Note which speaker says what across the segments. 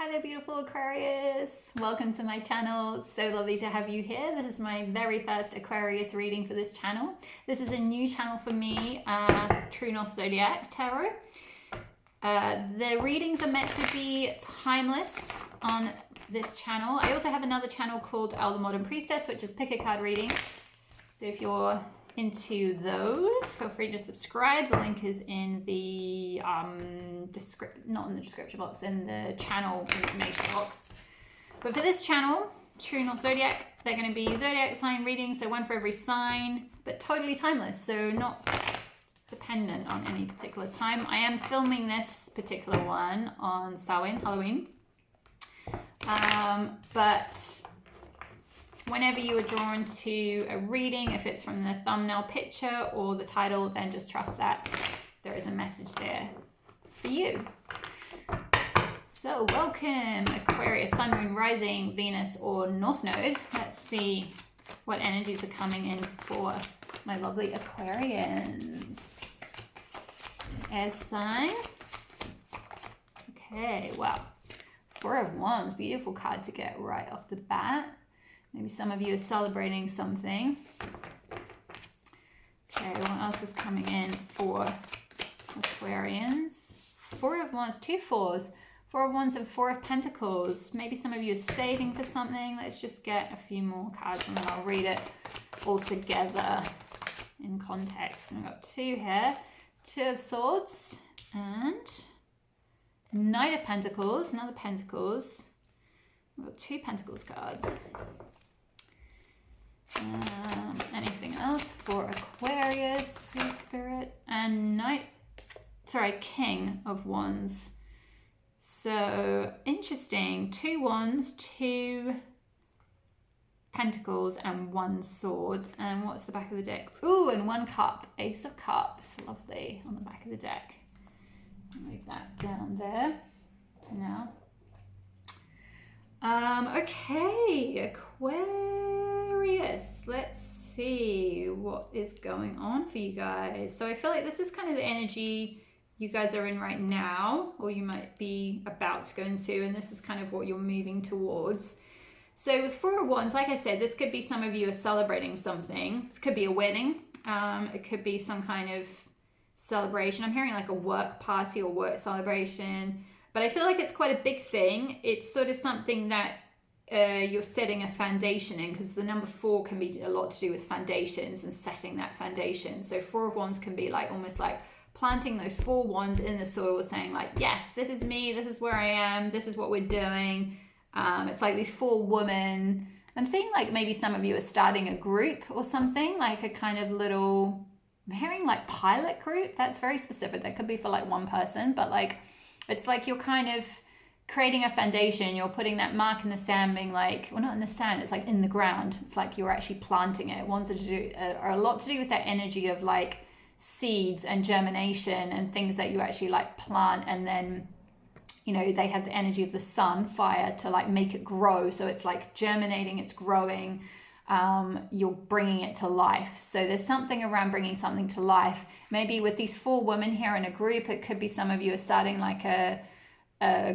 Speaker 1: Hi there, beautiful Aquarius. Welcome to my channel. It's so lovely to have you here. This is my very first Aquarius reading for this channel. This is a new channel for me, True North Zodiac Tarot. The readings are meant to be timeless on this channel. I also have another channel called Elle the Modern Priestess, which is pick a card readings. So if you're into those, feel free to subscribe. The link is in the not in the description box, in the channel information box. But for this channel, True North Zodiac, they're going to be zodiac sign readings, so one for every sign, but totally timeless, so not dependent on any particular time. I am filming this particular one on Samhain, Halloween, but whenever you are drawn to a reading, if it's from the thumbnail picture or the title, then just trust that there is a message there for you. So welcome, Aquarius, Sun, Moon, Rising, Venus, or North Node. Let's see what energies are coming in for my lovely Aquarians. Air sign. Okay, wow. Four of Wands, beautiful card to get right off the bat. Maybe some of you are celebrating something. Okay, what else is coming in for Aquarians? Four of Wands, two fours. Four of Wands and Four of Pentacles. Maybe some of you are saving for something. Let's just get a few more cards and then I'll read it all together in context. And we've got two here. Two of Swords and Knight of Pentacles. Another Pentacles. We've got two Pentacles cards. Anything else for Aquarius, please, Spirit? And King of Wands. So interesting. Two Wands, two Pentacles, and one Sword. And what's the back of the deck? Ooh, and one Cup. Ace of Cups. Lovely on the back of the deck. Move that down there for now. Okay, Aquarius. Let's see what is going on for you guys. So I feel like this is kind of the energy you guys are in right now, or you might be about to go into, and this is kind of what you're moving towards. So with Four of Wands, like I said, this could be some of you are celebrating something. This could be a wedding. It could be some kind of celebration. I'm hearing like a work party or work celebration, but I feel like it's quite a big thing. It's sort of something that you're setting a foundation in, because the number 4 can be a lot to do with foundations and setting that foundation. So Four of Wands can be like almost like planting those 4 wands in the soil, saying like, yes, this is me, this is where I am, this is what we're doing. It's like these 4 women. I'm seeing like maybe some of you are starting a group or something, like a kind of little, I'm hearing like pilot group. That's very specific. That could be for like one person, but like it's like you're kind of creating a foundation. You're putting that mark in the sand, being like, well, not in the sand, it's like in the ground. It's like you're actually planting it. Wands are a lot to do with that energy of like seeds and germination and things that you actually like plant, and then you know they have the energy of the sun, fire, to like make it grow. So it's like germinating, it's growing, you're bringing it to life. So there's something around bringing something to life. Maybe with these 4 women here in a group, it could be some of you are starting like a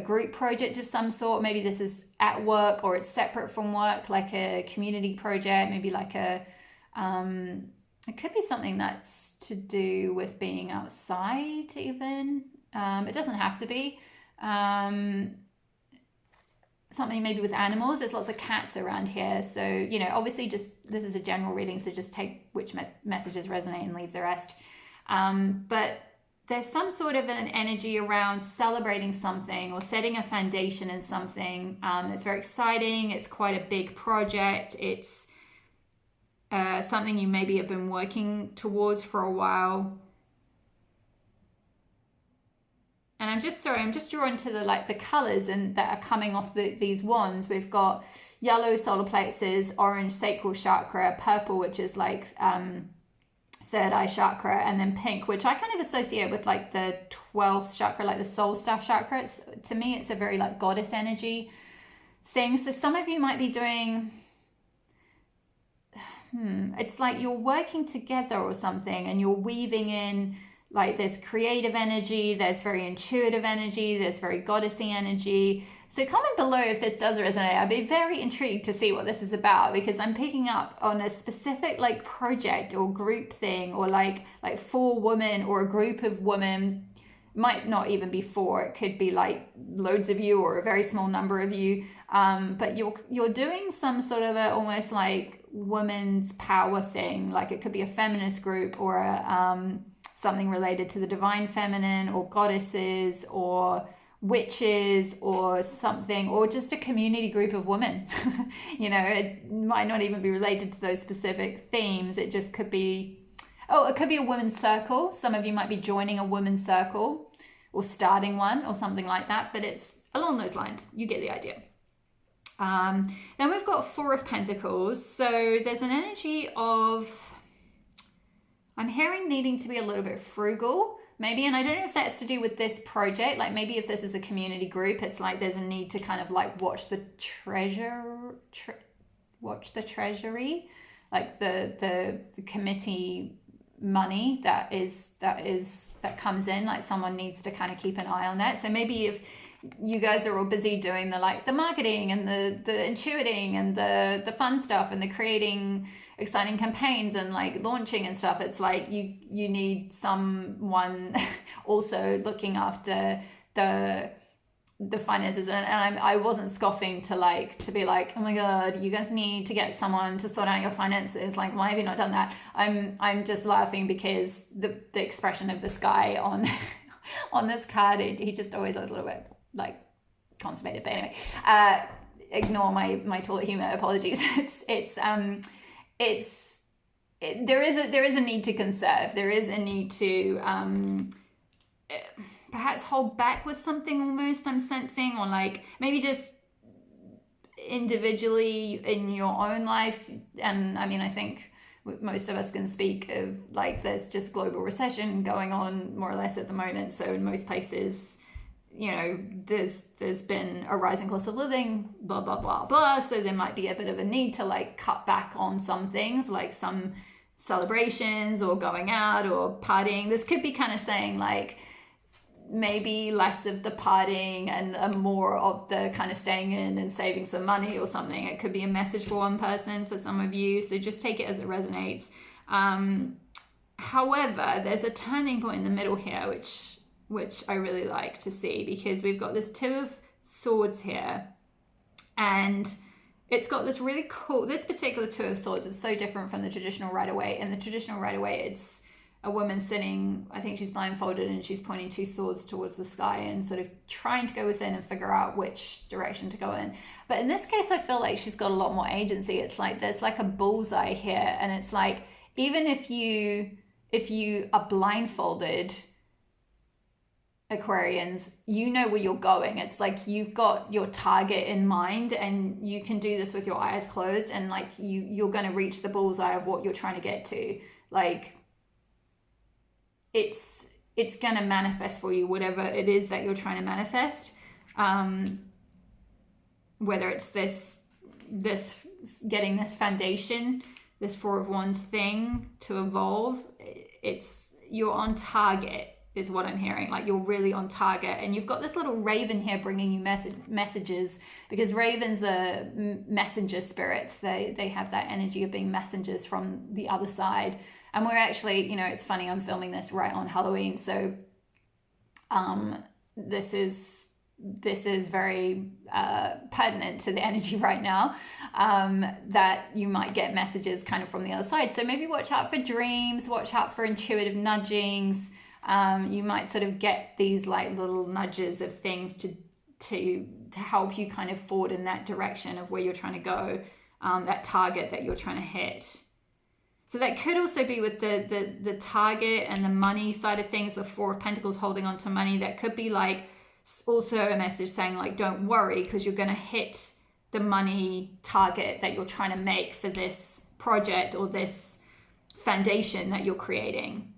Speaker 1: group project of some sort. Maybe this is at work or it's separate from work, like a community project, maybe like a it could be something that's to do with being outside even. It doesn't have to be something maybe with animals. There's lots of cats around here, so you know, obviously just this is a general reading, so just take which messages resonate and leave the rest. But there's some sort of an energy around celebrating something or setting a foundation in something. It's very exciting. It's quite a big project. It's something you maybe have been working towards for a while. And I'm just drawn to the colors and that are coming off these wands. We've got yellow solar plexus, orange sacral chakra, purple, which is like third eye chakra, and then pink, which I kind of associate with like the 12th chakra, like the soul star chakra. To me, it's a very like goddess energy thing. So some of you might be doing, it's like you're working together or something, and you're weaving in like there's creative energy, there's very intuitive energy, there's very goddessy energy. So comment below if this does resonate. I'd be very intrigued to see what this is about, because I'm picking up on a specific like project or group thing, or like for women or a group of women. Might not even be four, it could be like loads of you or a very small number of you, but you're doing some sort of a almost like women's power thing. Like it could be a feminist group, or something related to the divine feminine, or goddesses, or witches, or something, or just a community group of women. You know, it might not even be related to those specific themes. It just could be, oh, it could be a women's circle. Some of you might be joining a women's circle or starting one or something like that, but it's along those lines. You get the idea. Then we've got Four of Pentacles. So there's an energy of, I'm hearing needing to be a little bit frugal, maybe, and I don't know if that's to do with this project. Like maybe if this is a community group, it's like there's a need to kind of like watch the treasury, like the committee money that comes in. Like someone needs to kind of keep an eye on that. So maybe if you guys are all busy doing the marketing and the intuiting and the fun stuff and the creating exciting campaigns and like launching and stuff, it's like you need someone also looking after the finances. And I wasn't scoffing to be like, oh my god, you guys need to get someone to sort out your finances, like why have you not done that? I'm just laughing because the expression of this guy on on this card, he just always looks a little bit like constipated. But anyway, ignore my toilet humor, apologies. There is a need to conserve. There is a need to perhaps hold back with something, almost, I'm sensing, or like maybe just individually in your own life. And I mean, I think most of us can speak of like there's just global recession going on more or less at the moment. So in most places, you know, there's been a rising cost of living, blah blah blah blah. So there might be a bit of a need to like cut back on some things, like some celebrations or going out or partying. This could be kind of saying like maybe less of the partying and more of the kind of staying in and saving some money or something. It could be a message for one person, for some of you, so just take it as it resonates. However, there's a turning point in the middle here which I really like to see, because we've got this Two of Swords here, and it's got this really cool, this particular Two of Swords is so different from the traditional Rider-Waite. In the traditional Rider-Waite, it's a woman sitting, I think she's blindfolded, and she's pointing two swords towards the sky and sort of trying to go within and figure out which direction to go in. But in this case, I feel like she's got a lot more agency. It's like there's like a bullseye here, and it's like even if you are blindfolded, Aquarians, you know where you're going. It's like you've got your target in mind, and you can do this with your eyes closed, and like you're going to reach the bullseye of what you're trying to get to. Like it's going to manifest for you, whatever it is that you're trying to manifest. Whether it's this getting this foundation, this Four of Wands thing to evolve, you're on target is what I'm hearing. Like you're really on target, and you've got this little raven here bringing you messages, because ravens are messenger spirits. They have that energy of being messengers from the other side. And we're actually, you know, it's funny, I'm filming this right on Halloween, so this is very pertinent to the energy right now, that you might get messages kind of from the other side. So maybe watch out for dreams, watch out for intuitive nudgings. You might sort of get these like little nudges of things to help you kind of forward in that direction of where you're trying to go, that target that you're trying to hit. So that could also be with the target and the money side of things, the Four of Pentacles holding on to money. That could be like also a message saying like, don't worry, because you're going to hit the money target that you're trying to make for this project or this foundation that you're creating.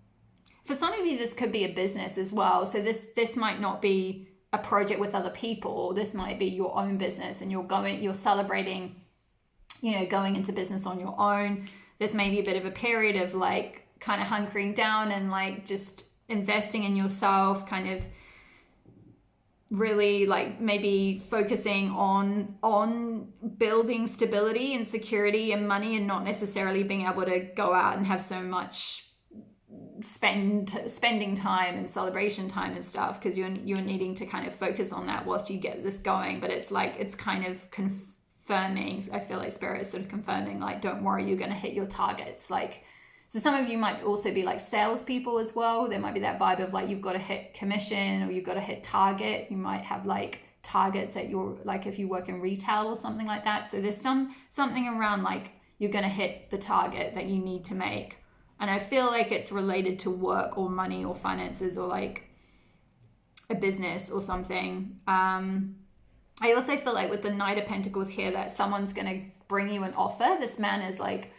Speaker 1: For some of you, this could be a business as well. So this might not be a project with other people. This might be your own business, and you're celebrating, you know, going into business on your own. There's maybe a bit of a period of like kind of hunkering down and like just investing in yourself, kind of really like maybe focusing on building stability and security and money, and not necessarily being able to go out and have so much spending time and celebration time and stuff, because you're needing to kind of focus on that whilst you get this going. But it's like, it's kind of confirming, I feel like Spirit is sort of confirming, like, don't worry, you're going to hit your targets. Like, so some of you might also be like salespeople as well. There might be that vibe of like, you've got to hit commission or you've got to hit target. You might have like targets at your, like if you work in retail or something like that. So there's something around like, you're going to hit the target that you need to make. And I feel like it's related to work or money or finances or like a business or something. I also feel like with the Knight of Pentacles here, that someone's going to bring you an offer. This man is like,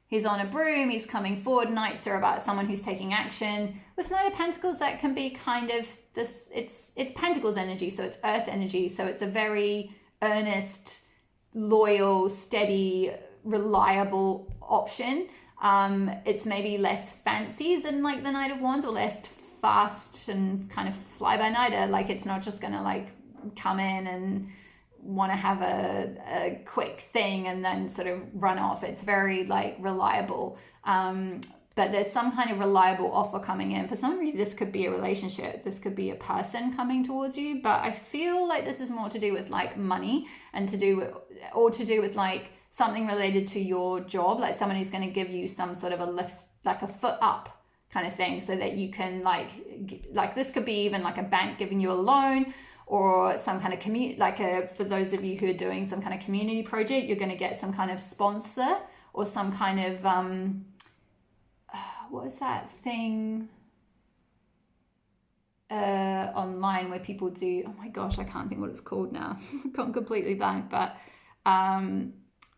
Speaker 1: he's on a broom, he's coming forward. Knights are about someone who's taking action. With Knight of Pentacles, that can be kind of this, it's Pentacles energy, so it's earth energy. So it's a very earnest, loyal, steady, reliable option. It's maybe less fancy than like the Knight of Wands, or less fast and kind of fly-by-nighter. Like, it's not just gonna like come in and want to have a quick thing and then sort of run off. It's very like reliable. But there's some kind of reliable offer coming in. For some of you, this could be a relationship. This could be a person coming towards you. But I feel like this is more to do with like money, and to do with like something related to your job, like someone who's going to give you some sort of a lift, like a foot up kind of thing, so that you can like this could be even like a bank giving you a loan, or some kind of for those of you who are doing some kind of community project, you're going to get some kind of sponsor or some kind of what is that thing online where people do, oh my gosh, I can't think what it's called now. Gone completely blank. But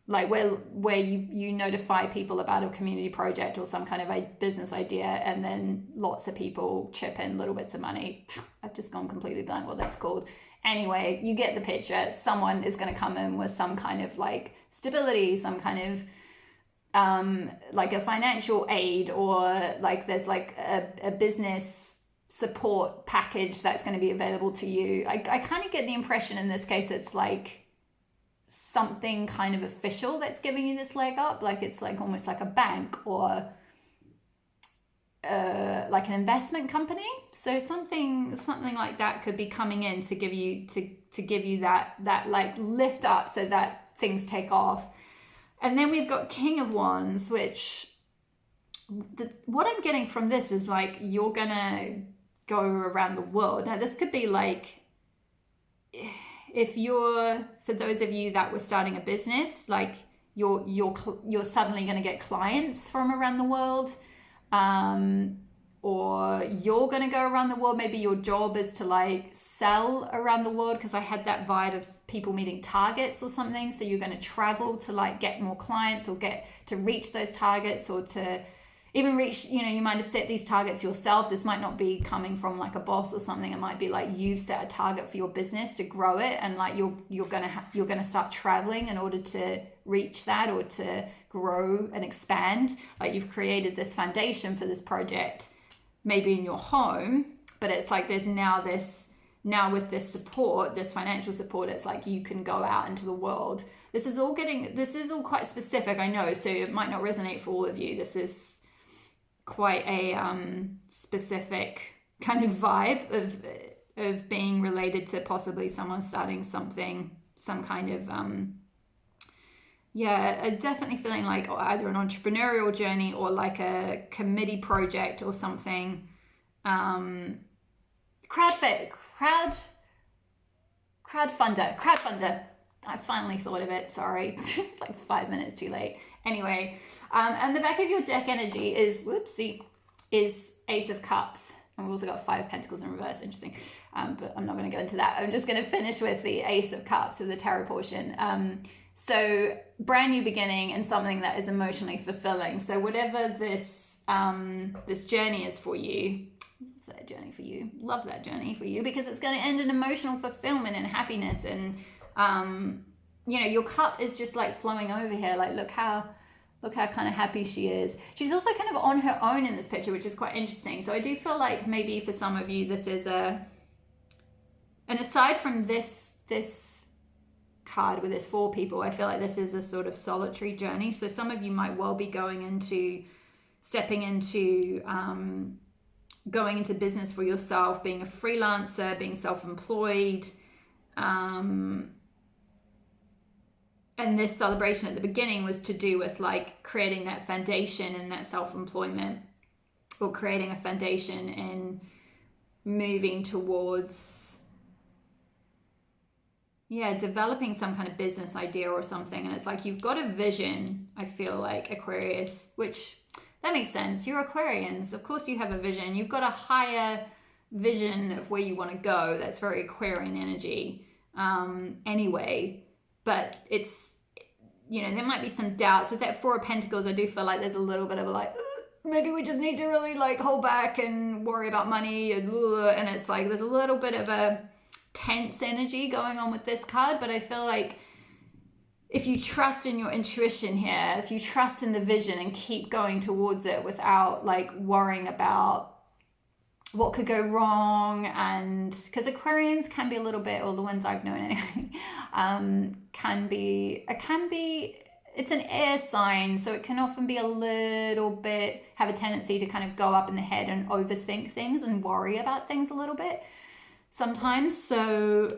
Speaker 1: like where you notify people about a community project or some kind of a business idea, and then lots of people chip in little bits of money. I've just gone completely blank what that's called. Anyway, you get the picture. Someone is going to come in with some kind of like stability, some kind of like a financial aid, or like there's like a business support package that's going to be available to you. I kind of get the impression in this case it's like something kind of official that's giving you this leg up, like it's like almost like a bank or like an investment company. So something like that could be coming in to give you that like lift up so that things take off. And then we've got King of Wands, which what I'm getting from this is like, you're gonna go around the world. Now this could be like, if for those of you that were starting a business, like you're suddenly going to get clients from around the world, or you're going to go around the world. Maybe your job is to like sell around the world, because I had that vibe of people meeting targets or something. So you're going to travel to like get more clients, or get to reach those targets, or to even reach, you might have set these targets yourself. This might not be coming from like a boss or something. It might be like you've set a target for your business to grow it, and like you're gonna start traveling in order to reach that, or to grow and expand. Like you've created this foundation for this project, maybe in your home, but it's like there's now with this support, this financial support, it's like you can go out into the world. This is all quite specific, I know, so it might not resonate for all of you. This is quite a specific kind of vibe of being related to possibly someone starting something, some kind of definitely feeling like either an entrepreneurial journey or like a committee project or something. Crowdfunder. I finally thought of it, sorry. It's like 5 minutes too late. Anyway, and the back of your deck energy is Ace of Cups. And we've also got 5 Pentacles in reverse, interesting. But I'm not going to go into that. I'm just going to finish with the Ace of Cups of the tarot portion. So brand new beginning and something that is emotionally fulfilling. So whatever this journey is for you, that journey for you, love that journey for you, because it's going to end in emotional fulfillment and happiness. And your cup is just like flowing over here. Like, look how Look how kind of happy she is. She's also kind of on her own in this picture, which is quite interesting. So I do feel like maybe for some of you, this is and aside from this card with this 4 people, I feel like this is a sort of solitary journey. So some of you might well be stepping into going into business for yourself, being a freelancer, being self-employed. And this celebration at the beginning was to do with like creating that foundation and that self-employment, or creating a foundation and moving towards, developing some kind of business idea or something. And it's like you've got a vision, I feel like, Aquarius, which that makes sense. You're Aquarians. Of course you have a vision. You've got a higher vision of where you want to go. That's very Aquarian energy anyway. But it's, there might be some doubts. With that 4 of Pentacles, I do feel like there's a little bit of like, maybe we just need to really like hold back and worry about money. And it's like there's a little bit of a tense energy going on with this card. But I feel like if you trust in your intuition here, if you trust in the vision and keep going towards it without like worrying about what could go wrong, and because Aquarians can be a little bit, or the ones I've known anyway, it's an air sign, so it can often be a little bit, have a tendency to kind of go up in the head and overthink things and worry about things a little bit sometimes. So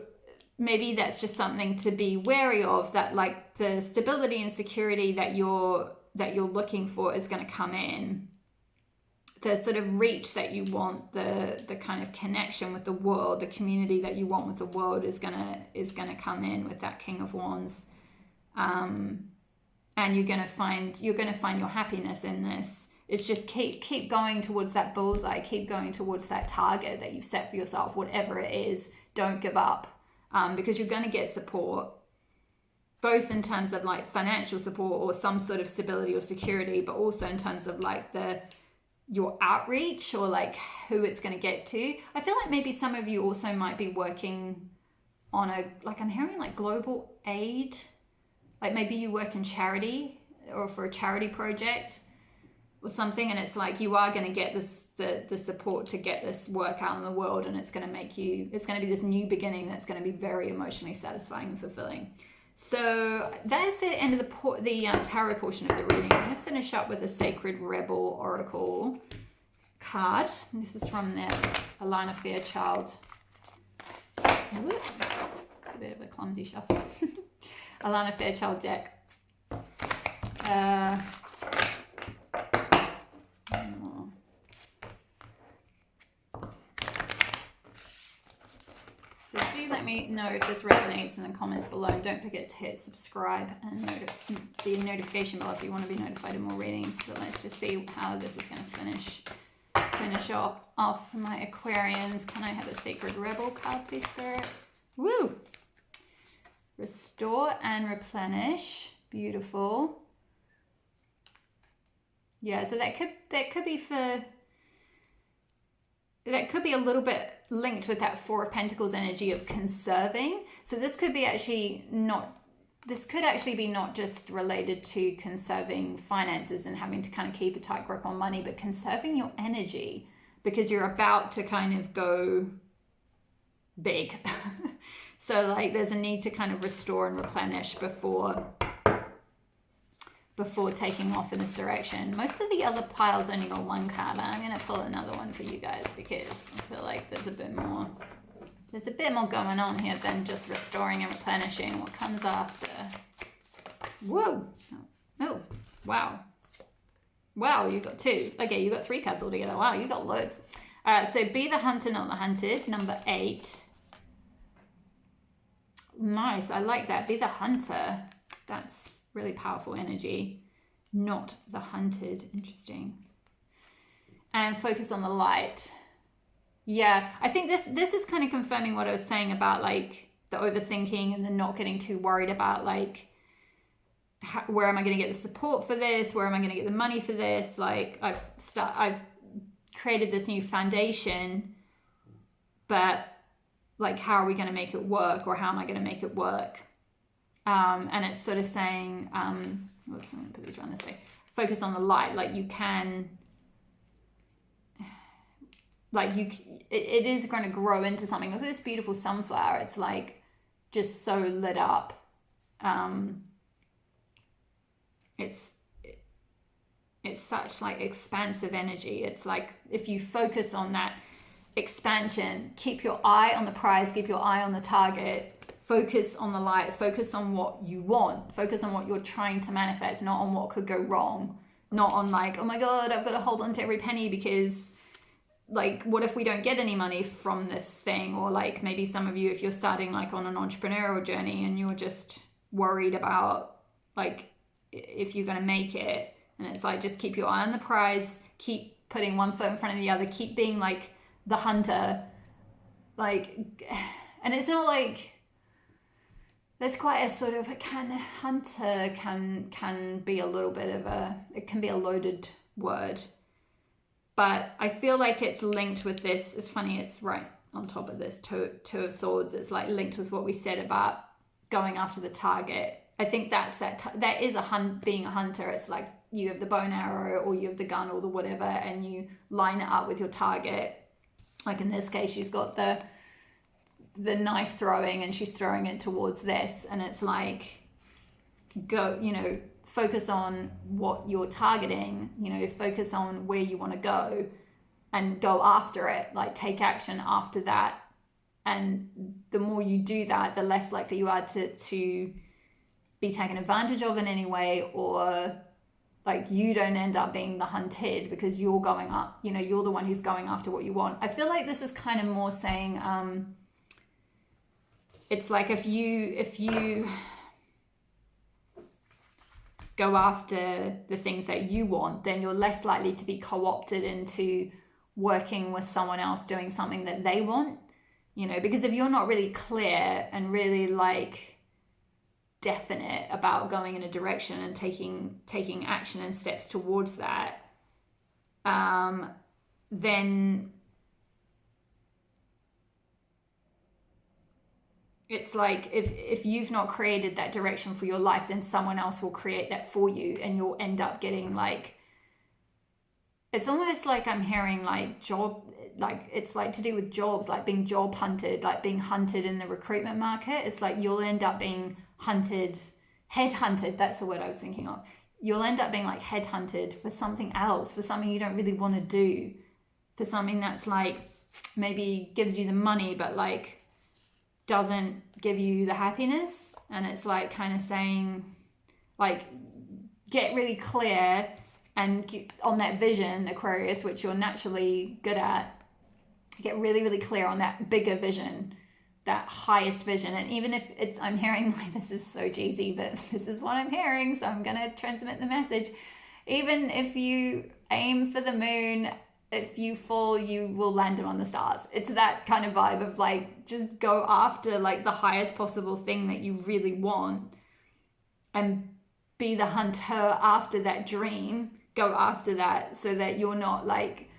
Speaker 1: maybe that's just something to be wary of, that like the stability and security that you're looking for is going to come in. The sort of reach that you want, the kind of connection with the world, the community that you want with the world is gonna come in with that King of Wands, and you're gonna find your happiness in this. It's just keep going towards that bullseye, keep going towards that target that you've set for yourself, whatever it is. Don't give up, because you're gonna get support, both in terms of like financial support or some sort of stability or security, but also in terms of like your outreach or like who it's going to get to. I feel like maybe some of you also might be working on I'm hearing like global aid, like maybe you work in charity or for a charity project or something, and it's like you are going to get the support to get this work out in the world, and it's going to be this new beginning that's going to be very emotionally satisfying and fulfilling. So that is the end of the tarot portion of the reading. I'm going to finish up with a Sacred Rebel Oracle card. This is from the Alana Fairchild. It's a bit of a clumsy shuffle. Alana Fairchild deck. So do let me know if this resonates in the comments below. And don't forget to hit subscribe and the notification bell if you want to be notified of more readings. But let's just see how this is going to finish off my Aquarians. Can I have a Sacred Rebel card, please, Spirit? Woo! Restore and replenish. Beautiful. Yeah, so that could be a little bit linked with that 4 of Pentacles energy of conserving. So this could actually be not just related to conserving finances and having to kind of keep a tight grip on money, but conserving your energy because you're about to kind of go big. So like there's a need to kind of restore and replenish before taking off in this direction. Most of the other piles only got 1 card. I'm going to pull another one for you guys because I feel like there's a bit more going on here than just restoring and replenishing. What comes after? Whoa! Oh, wow. Wow, you got 2. Okay, you got 3 cards altogether. Wow, you got loads. So be the hunter, not the hunted. Number 8. Nice, I like that. Be the hunter. That's really powerful energy. Not the hunted. Interesting. And focus on the light. Yeah, I think this is kind of confirming what I was saying about like the overthinking and the not getting too worried about like where am I going to get the support for this? Where am I going to get the money for this? Like I've created this new foundation, but like how are we going to make it work, or how am I going to make it work? And it's sort of saying, whoops, I'm going to put these around this way. Focus on the light. Like you can, like it is going to grow into something. Look at this beautiful sunflower. It's like just so lit up. It's such like expansive energy. It's like if you focus on that expansion, keep your eye on the prize, keep your eye on the target, focus on the light, focus on what you want, focus on what you're trying to manifest, not on what could go wrong, not on like, oh my God, I've got to hold on to every penny because like, what if we don't get any money from this thing? Or like maybe some of you, if you're starting like on an entrepreneurial journey and you're just worried about like if you're going to make it, and it's like, just keep your eye on the prize, keep putting one foot in front of the other, keep being like the hunter, like, and it's not like, there's quite a sort of, hunter can be a little bit of it can be a loaded word, but I feel like it's linked with this. It's funny, it's right on top of this two of swords. It's like linked with what we said about going after the target. I think that's that is being a hunter. It's like you have the bow and arrow, or you have the gun, or the whatever, and you line it up with your target. Like in this case, she's got the knife throwing, and she's throwing it towards this, and it's like, go, focus on what you're targeting, focus on where you want to go and go after it, like take action after that. And the more you do that, the less likely you are to be taken advantage of in any way, or like you don't end up being the hunted because you're going up, you're the one who's going after what you want. I feel like this is kind of more saying, it's like if you go after the things that you want, then you're less likely to be co-opted into working with someone else doing something that they want, because if you're not really clear and really like definite about going in a direction and taking action and steps towards that, then it's like if you've not created that direction for your life, then someone else will create that for you, and you'll end up getting like, it's almost like I'm hearing like job, like it's like to do with jobs, like being job hunted, like being hunted in the recruitment market. It's like you'll end up being hunted, headhunted, that's the word I was thinking of. You'll end up being like headhunted for something else, for something you don't really want to do, for something that's like maybe gives you the money but like doesn't give you the happiness. And it's like kind of saying like, get really clear and get on that vision, Aquarius, which you're naturally good at. Get really, really clear on that bigger vision, that highest vision. And even if it's, I'm hearing like, this is so cheesy, but this is what I'm hearing, so I'm going to transmit the message. Even if you aim for the moon, if you fall, you will land on the stars. It's that kind of vibe of like, just go after like the highest possible thing that you really want and be the hunter after that dream. Go after that so that you're not like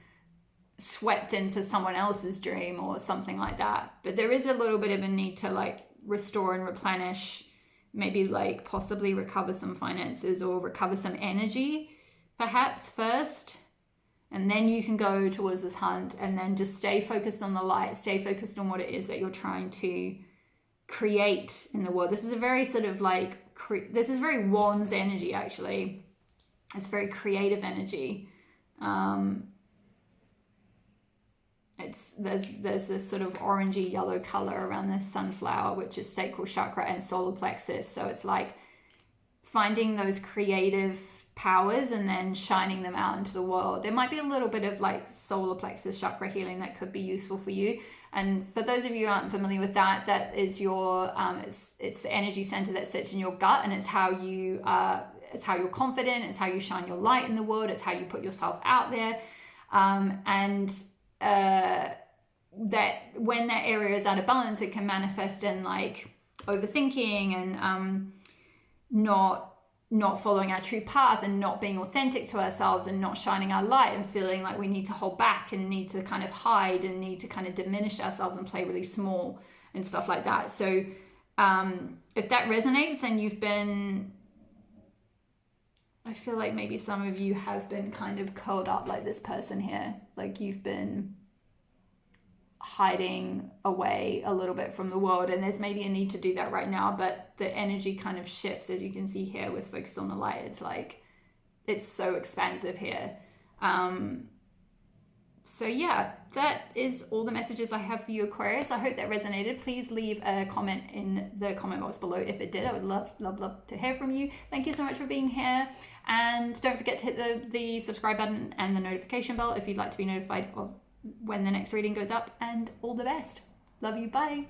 Speaker 1: swept into someone else's dream or something like that. But there is a little bit of a need to like restore and replenish, maybe like possibly recover some finances or recover some energy perhaps first, and then you can go towards this hunt, and then just stay focused on the light, stay focused on what it is that you're trying to create in the world. This is a very sort of like this is very Wands energy, actually. It's very creative energy. There's this sort of orangey yellow color around this sunflower, which is sacral chakra and solar plexus. So it's like finding those creative powers and then shining them out into the world. There might be a little bit of like solar plexus chakra healing that could be useful for you. And for those of you who aren't familiar with that, that is your it's the energy center that sits in your gut, and it's how you it's how you're confident, it's how you shine your light in the world, it's how you put yourself out there. That when that area is out of balance, it can manifest in like overthinking and not following our true path and not being authentic to ourselves and not shining our light and feeling like we need to hold back and need to kind of hide and need to kind of diminish ourselves and play really small and stuff like that. So If that resonates and you've been, I feel like maybe some of you have been kind of curled up like this person here. Like you've been hiding away a little bit from the world, and there's maybe a need to do that right now, but the energy kind of shifts, as you can see here with Focus on the Light. It's like, it's so expansive here. So yeah, that is all the messages I have for you, Aquarius. I hope that resonated. Please leave a comment in the comment box below if it did. I would love to hear from you. Thank you so much for being here. And don't forget to hit the subscribe button and the notification bell if you'd like to be notified of when the next reading goes up. And all the best. Love you. Bye.